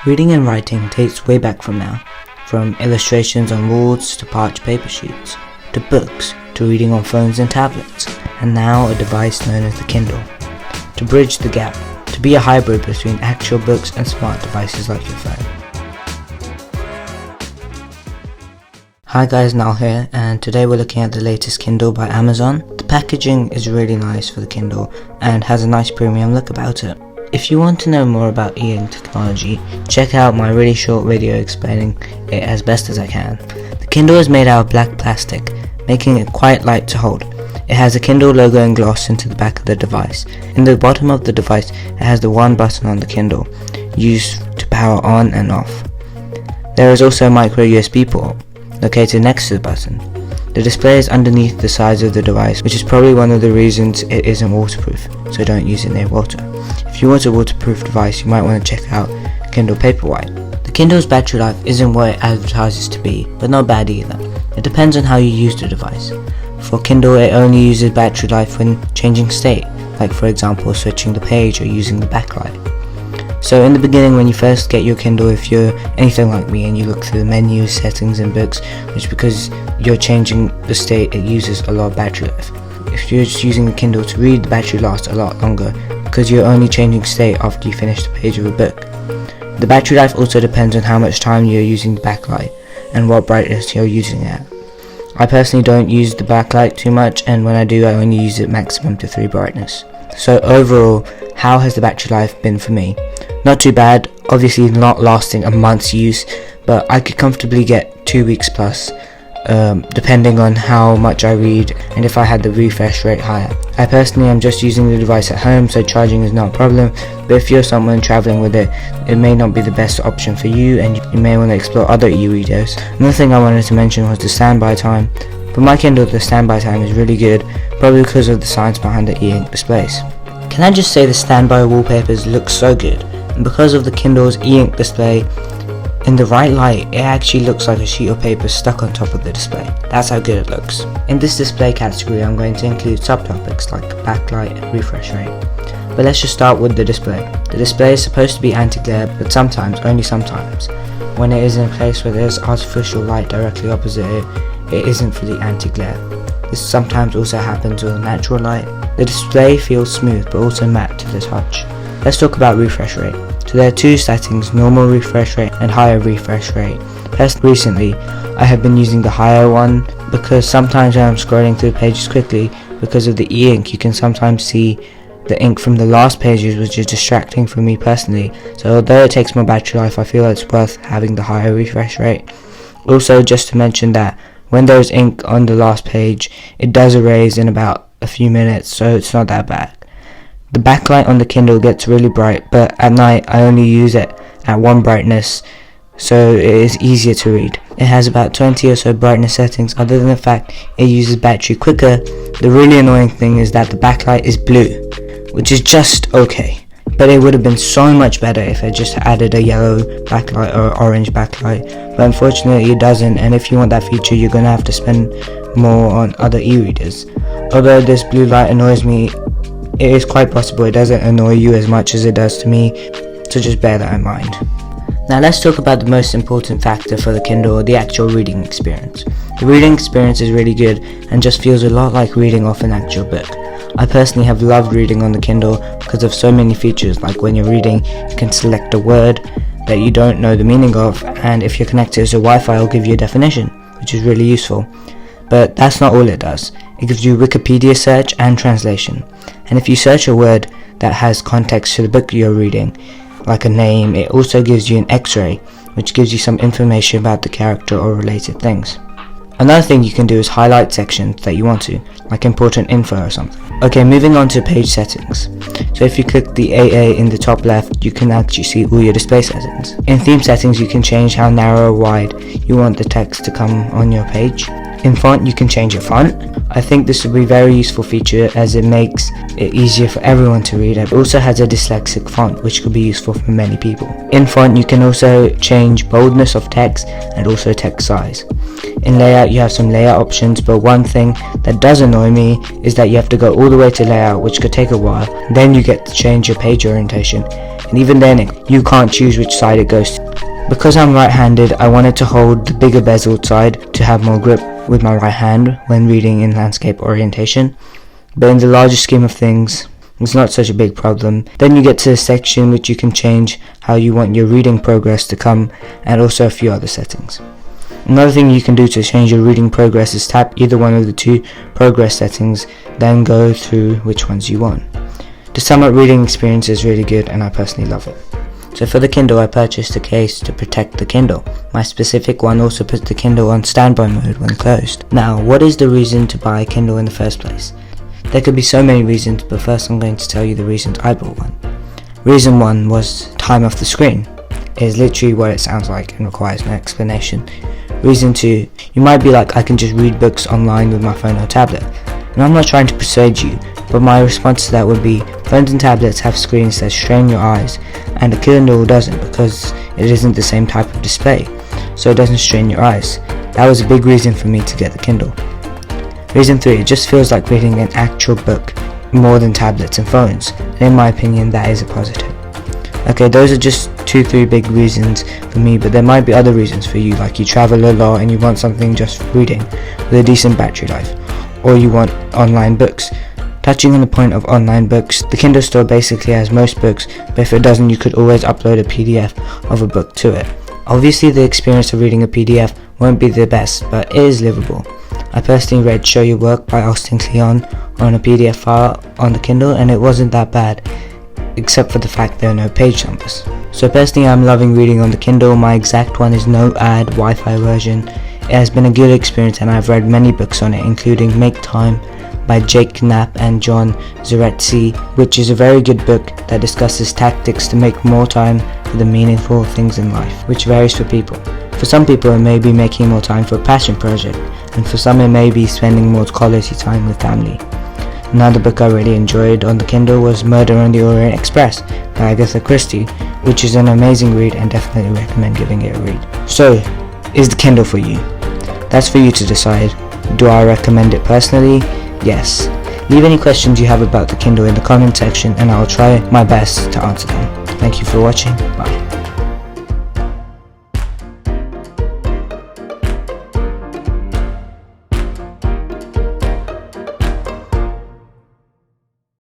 Reading and writing dates way back from now, from illustrations on walls to parched paper sheets, to books, to reading on phones and tablets, and now a device known as the Kindle. To bridge the gap, to be a hybrid between actual books and smart devices like your phone. Hi guys, Nal here, and today we're looking at the latest Kindle by Amazon. The packaging is really nice for the Kindle and has a nice premium look about it. If you want to know more about e-ink technology, check out my really short video explaining it as best as I can. The Kindle is made out of black plastic, making it quite light to hold. It has a Kindle logo embossed into the back of the device. In the bottom of the device, it has the one button on the Kindle, used to power on and off. There is also a micro USB port, located next to the button. The display is underneath the sides of the device, which is probably one of the reasons it isn't waterproof, so don't use it near water. If you want a waterproof device, you might want to check out Kindle Paperwhite. The Kindle's battery life isn't what it advertises to be, but not bad either. It depends on how you use the device. For Kindle, it only uses battery life when changing state, like for example switching the page or using the backlight. So in the beginning, when you first get your Kindle, if you're anything like me and you look through the menus, settings and books, which because you're changing the state, it uses a lot of battery life. If you're just using the Kindle to read, the battery lasts a lot longer because you're only changing state after you finish the page of a book. The battery life also depends on how much time you're using the backlight and what brightness you're using it at. I personally don't use the backlight too much, and when I do, I only use it maximum to 3 brightness. So overall, how has the battery life been for me? Not too bad, obviously not lasting a month's use, but I could comfortably get 2 weeks plus, depending on how much I read and if I had the refresh rate higher. I personally am just using the device at home, so charging is not a problem, but if you're someone traveling with it, it may not be the best option for you and you may want to explore other e-readers. Another thing I wanted to mention was the standby time. For my Kindle, the standby time is really good, probably because of the science behind the e-ink displays. Can I just say the standby wallpapers look so good, and because of the Kindle's e-ink display, in the right light, it actually looks like a sheet of paper stuck on top of the display. That's how good it looks. In this display category, I'm going to include subtopics like backlight and refresh rate. But let's just start with the display. The display is supposed to be anti-glare, but sometimes, only sometimes, when it is in a place where there's artificial light directly opposite it, it isn't fully anti-glare. This sometimes also happens with natural light. The display feels smooth but also matte to the touch. Let's talk about refresh rate. So there are 2 settings, normal refresh rate and higher refresh rate. Recently, I have been using the higher one because sometimes when I'm scrolling through pages quickly, because of the e-ink, you can sometimes see the ink from the last pages, which is distracting for me personally. So although it takes more battery life, I feel it's worth having the higher refresh rate. Also, just to mention that when there's ink on the last page, it does erase in about a few minutes, so it's not that bad. The backlight on the Kindle gets really bright, but at night I only use it at 1 brightness, so it is easier to read. It has about 20 or so brightness settings. Other than the fact it uses battery quicker, the really annoying thing is that the backlight is blue, which is just okay. But it would have been so much better if it just added a yellow backlight or orange backlight, but unfortunately it doesn't, and if you want that feature, you're going to have to spend more on other e-readers. Although this blue light annoys me, it is quite possible it doesn't annoy you as much as it does to me, so just bear that in mind. Now let's talk about the most important factor for the Kindle, the actual reading experience. The reading experience is really good and just feels a lot like reading off an actual book. I personally have loved reading on the Kindle because of so many features, like when you're reading, you can select a word that you don't know the meaning of, and if you're connected to Wi-Fi, it'll give you a definition, which is really useful. But that's not all it does. It gives you Wikipedia search and translation. And if you search a word that has context to the book you're reading, like a name, it also gives you an X-ray, which gives you some information about the character or related things. Another thing you can do is highlight sections that you want to, like important info or something. Okay, moving on to page settings. So if you click the AA in the top left, you can actually see all your display settings. In theme settings, you can change how narrow or wide you want the text to come on your page. In font, you can change your font. I think this will be a very useful feature as it makes it easier for everyone to read. It also has a dyslexic font which could be useful for many people. In font, you can also change boldness of text and also text size. In layout, you have some layout options, but one thing that does annoy me is that you have to go all the way to layout, which could take a while. Then you get to change your page orientation, and even then you can't choose which side it goes to. Because I'm right-handed, I wanted to hold the bigger bezeled side to have more grip with my right hand when reading in landscape orientation, but in the larger scheme of things, it's not such a big problem. Then you get to a section which you can change how you want your reading progress to come, and also a few other settings. Another thing you can do to change your reading progress is tap either one of the two progress settings, then go through which ones you want. To sum up, reading experience is really good and I personally love it. So for the Kindle, I purchased a case to protect the Kindle. My specific one also puts the Kindle on standby mode when closed. Now, what is the reason to buy a Kindle in the first place? There could be so many reasons, but first I'm going to tell you the reasons I bought one. Reason 1 was time off the screen. It is literally what it sounds like and requires no explanation. Reason 2, you might be like, I can just read books online with my phone or tablet. And I'm not trying to persuade you, but my response to that would be, phones and tablets have screens that strain your eyes, and the Kindle doesn't because it isn't the same type of display, so it doesn't strain your eyes. That was a big reason for me to get the Kindle. Reason 3, it just feels like reading an actual book more than tablets and phones, and in my opinion that is a positive. Okay, those are just 2-3 big reasons for me, but there might be other reasons for you, like you travel a lot and you want something just for reading with a decent battery life, or you want online books. Touching on the point of online books, the Kindle store basically has most books, but if it doesn't, you could always upload a PDF of a book to it. Obviously the experience of reading a PDF won't be the best, but it is livable. I personally read Show Your Work by Austin Kleon on a PDF file on the Kindle, and it wasn't that bad, except for the fact there are no page numbers. So personally I'm loving reading on the Kindle. My exact one is no ad Wi-Fi version. It has been a good experience and I've read many books on it, including Make Time by Jake Knapp and John Zaretzi, which is a very good book that discusses tactics to make more time for the meaningful things in life, which varies for people. For some people it may be making more time for a passion project, and for some it may be spending more quality time with family. Another book I really enjoyed on the Kindle was Murder on the Orient Express by Agatha Christie, which is an amazing read and definitely recommend giving it a read. So, is the Kindle for you? That's for you to decide. Do I recommend it personally? Yes. Leave any questions you have about the Kindle in the comment section and I will try my best to answer them. Thank you for watching. Bye.